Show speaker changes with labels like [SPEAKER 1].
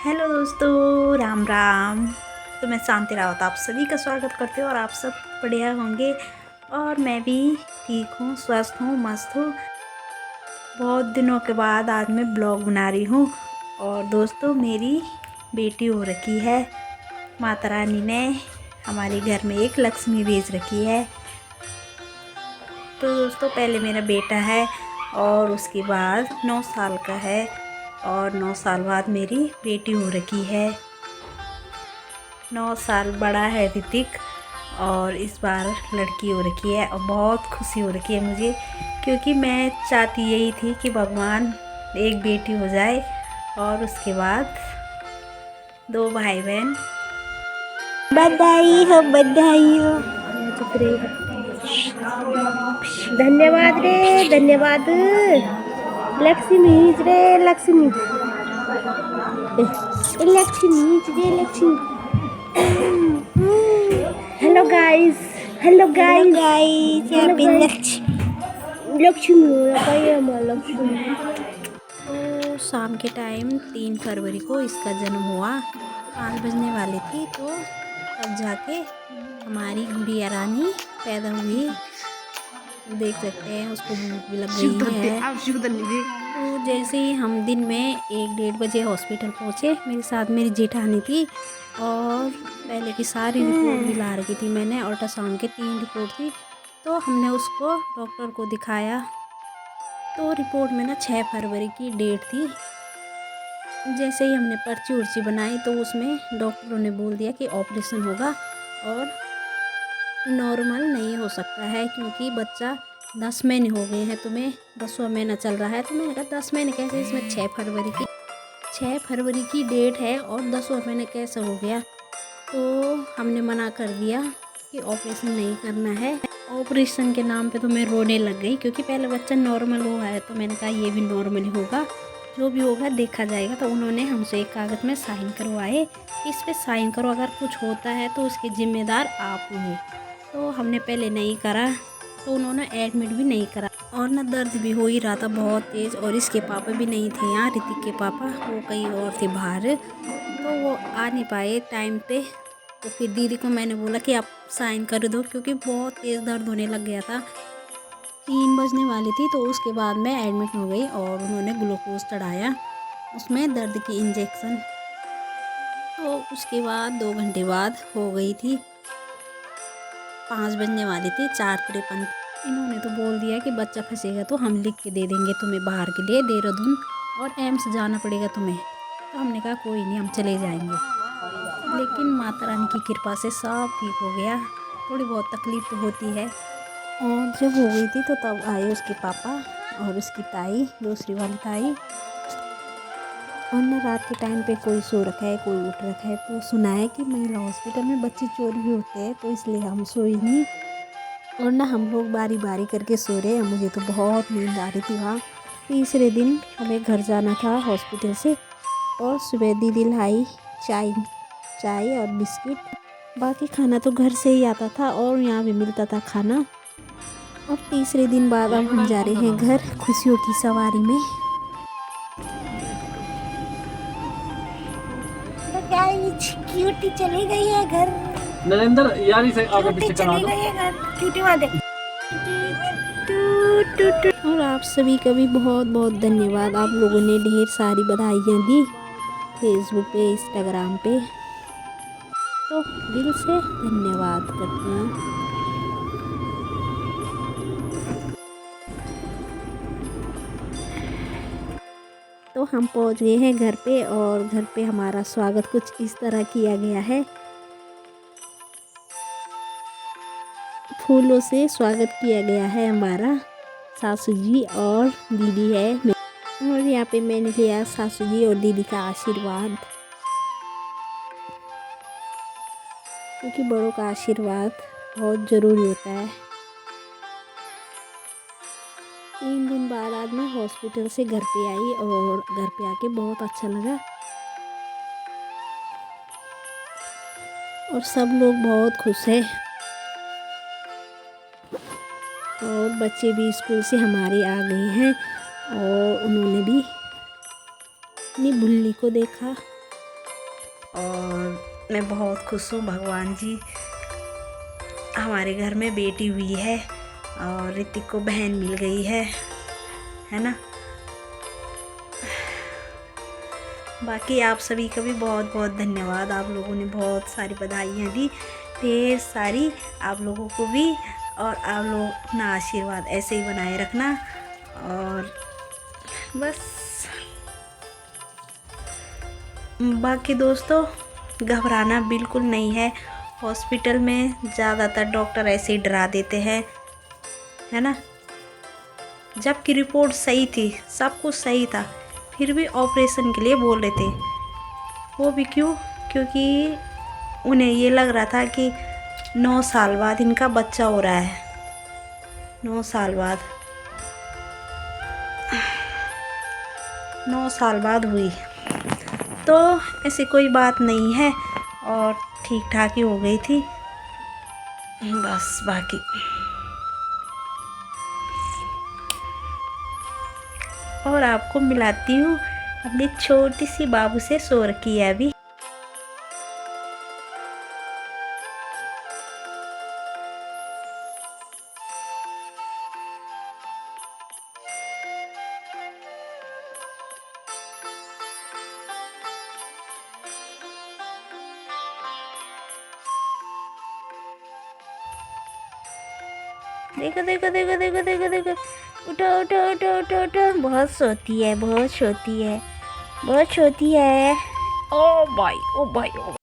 [SPEAKER 1] Hello दोस्तों, राम राम। तो मैं शांति रावत आप सभी का स्वागत करती हूँ और आप सब बढ़िया होंगे। और मैं भी ठीक हूँ, स्वस्थ हूँ, मस्त हूँ। बहुत दिनों के बाद आज मैं ब्लॉग बना रही हूँ। और दोस्तों, मेरी बेटी हो रखी है। माता रानी ने हमारे घर में एक लक्ष्मी भेज रखी है। तो दोस्तों, पहले मेरा बेटा है और उसके बाद 9 साल का है और 9 साल बाद मेरी बेटी हो रखी है। 9 साल बड़ा है ऋतिक और इस बार लड़की हो रखी है और बहुत खुशी हो रखी है मुझे, क्योंकि मैं चाहती यही थी कि भगवान एक बेटी हो जाए और उसके बाद 2 भाई बहन।
[SPEAKER 2] बधाई हो, बधाई हो। चुप रही। धन्यवाद रे, धन्यवाद। लक्ष्मी रे, लक्ष्मी लक्ष्मी रे, Lakshmi. Hello guys, hello guys,
[SPEAKER 1] happy Lakshmi.
[SPEAKER 2] Lakshmi हो रहा है हमारा लक्ष्मी।
[SPEAKER 1] तो शाम के टाइम 3 फरवरी को इसका जन्म हुआ। 5 बजने वाली थी तो तब जाके हमारी गुड़िया रानी पैदा हुई। देख सकते हैं उसको भूख भी लग गई है। तो जैसे ही हम दिन में 1-1:30 बजे हॉस्पिटल पहुँचे, मेरे साथ मेरी जेठानी थी और पहले की सारी रिपोर्ट भी ला रखी थी मैंने। अल्ट्रासाउंड के 3 रिपोर्ट थी, तो हमने उसको डॉक्टर को दिखाया। तो रिपोर्ट में ना 6 फरवरी की डेट थी। जैसे ही हमने पर्ची उर्ची बनाई तो उसमें डॉक्टरों ने बोल दिया कि ऑपरेशन होगा और नॉर्मल नहीं हो सकता है, क्योंकि बच्चा 10 महीने हो गए हैं, तुम्हें 10वां महीना चल रहा है। तो मैंने कहा 10 महीने कैसे, इसमें 6 फरवरी की डेट है और 10वां महीने कैसे हो गया। तो हमने मना कर दिया कि ऑपरेशन नहीं करना है। ऑपरेशन के नाम पे तो मैं रोने लग गई, क्योंकि पहले बच्चा नॉर्मल हुआ है। तो मैंने कहा ये भी नॉर्मल ही होगा, जो भी होगा देखा जाएगा। तो उन्होंने हमसे एक कागज़ में साइन करवाए, इस पे साइन करो, अगर कुछ होता है तो उसके ज़िम्मेदार आप हो। तो हमने पहले नहीं करा, तो उन्होंने एडमिट भी नहीं करा। और ना दर्द भी हो ही रहा था बहुत तेज़। और इसके पापा भी नहीं थे यहाँ, ऋतिक के पापा, वो कहीं और थे बाहर, तो वो आ नहीं पाए टाइम पे। तो फिर दीदी को मैंने बोला कि आप साइन कर दो, क्योंकि बहुत तेज़ दर्द होने लग गया था। 3 बजने वाली थी, तो उसके बाद मैं एडमिट हो गई और उन्होंने ग्लूकोज चढ़ाया, उसमें दर्द की इंजेक्शन। तो उसके बाद 2 घंटे बाद हो गई थी, 5 बजने वाली थी, 4:53। इन्होंने तो बोल दिया कि बच्चा फंसेगा तो हम लिख के दे देंगे तुम्हें बाहर के लिए, देहरादून और एम्स जाना पड़ेगा तुम्हें। तो हमने कहा कोई नहीं, हम चले जाएंगे। लेकिन माता रानी की कृपा से सब ठीक हो गया। थोड़ी बहुत तकलीफ़ तो होती है। और जब हो गई थी तो तब आए उसके पापा और उसकी ताई, दूसरी वाली ताई। और ना रात के टाइम पे कोई सो रखा है, कोई उठ रखा है। तो सुना है कि महिला हॉस्पिटल में बच्चे चोरी भी होते हैं, तो इसलिए हम सोए नहीं। और ना हम लोग बारी बारी करके सो रहे हैं। मुझे तो बहुत नींद आ रही थी वहाँ। तीसरे दिन हमें घर जाना था हॉस्पिटल से, और सुबह दीदी लाई चाय और बिस्किट। बाकी खाना तो घर से ही आता था और यहाँ भी मिलता था खाना। और तीसरे दिन बाद अब हम जा रहे हैं घर, खुशियों की सवारी में।
[SPEAKER 2] क्यूटी चली गई है घर।
[SPEAKER 3] नरेंद्र यारी से आगे पीछे करा दो।
[SPEAKER 2] चली गई है घर, क्यूटी वहाँ देख।
[SPEAKER 1] और आप सभी का भी बहुत बहुत धन्यवाद। आप लोगों ने ढेर सारी बधाइयाँ दी फेसबुक पे, इंस्टाग्राम पे, तो दिल से धन्यवाद करते हैं। तो हम पहुंच गए हैं घर पे, और घर पे हमारा स्वागत कुछ इस तरह किया गया है। फूलों से स्वागत किया गया है हमारा। सासू जी और दीदी है, और यहाँ पे मैंने लिया सासू जी और दीदी का आशीर्वाद, क्योंकि बड़ों का आशीर्वाद बहुत ज़रूरी होता है। 3 दिन बाद आज मैं हॉस्पिटल से घर पे आई, और घर पे आके बहुत अच्छा लगा। और सब लोग बहुत खुश हैं, और बच्चे भी स्कूल से हमारे आ गए हैं, और उन्होंने भी अपनी बुल्ली को देखा। और मैं बहुत खुश हूँ। भगवान जी, हमारे घर में बेटी हुई है और ऋतिक को बहन मिल गई है ना। बाकी आप सभी का भी बहुत बहुत धन्यवाद। आप लोगों ने बहुत सारी बधाइयाँ दी, ढेर सारी। आप लोगों को भी, और आप लोग अपना आशीर्वाद ऐसे ही बनाए रखना। और बस बाकी दोस्तों, घबराना बिल्कुल नहीं है। हॉस्पिटल में ज़्यादातर डॉक्टर ऐसे ही डरा देते हैं, है ना। जबकि रिपोर्ट सही थी, सब कुछ सही था, फिर भी ऑपरेशन के लिए बोल रहे थे। वो भी क्यों? क्योंकि उन्हें ये लग रहा था कि 9 साल बाद इनका बच्चा हो रहा है। 9 साल बाद, 9 साल बाद हुई, तो ऐसी कोई बात नहीं है और ठीक ठाक ही हो गई थी। बस बाकी और आपको मिलाती हूँ अपनी छोटी सी बाबू से। सो रखी है अभी। देखो देखो देखो देखो देखो देखो, उठो उठो उठो उठो उठो। बहुत सोती है, बहुत सोती है, बहुत सोती है। ओ भाई, ओ भाई, ओ।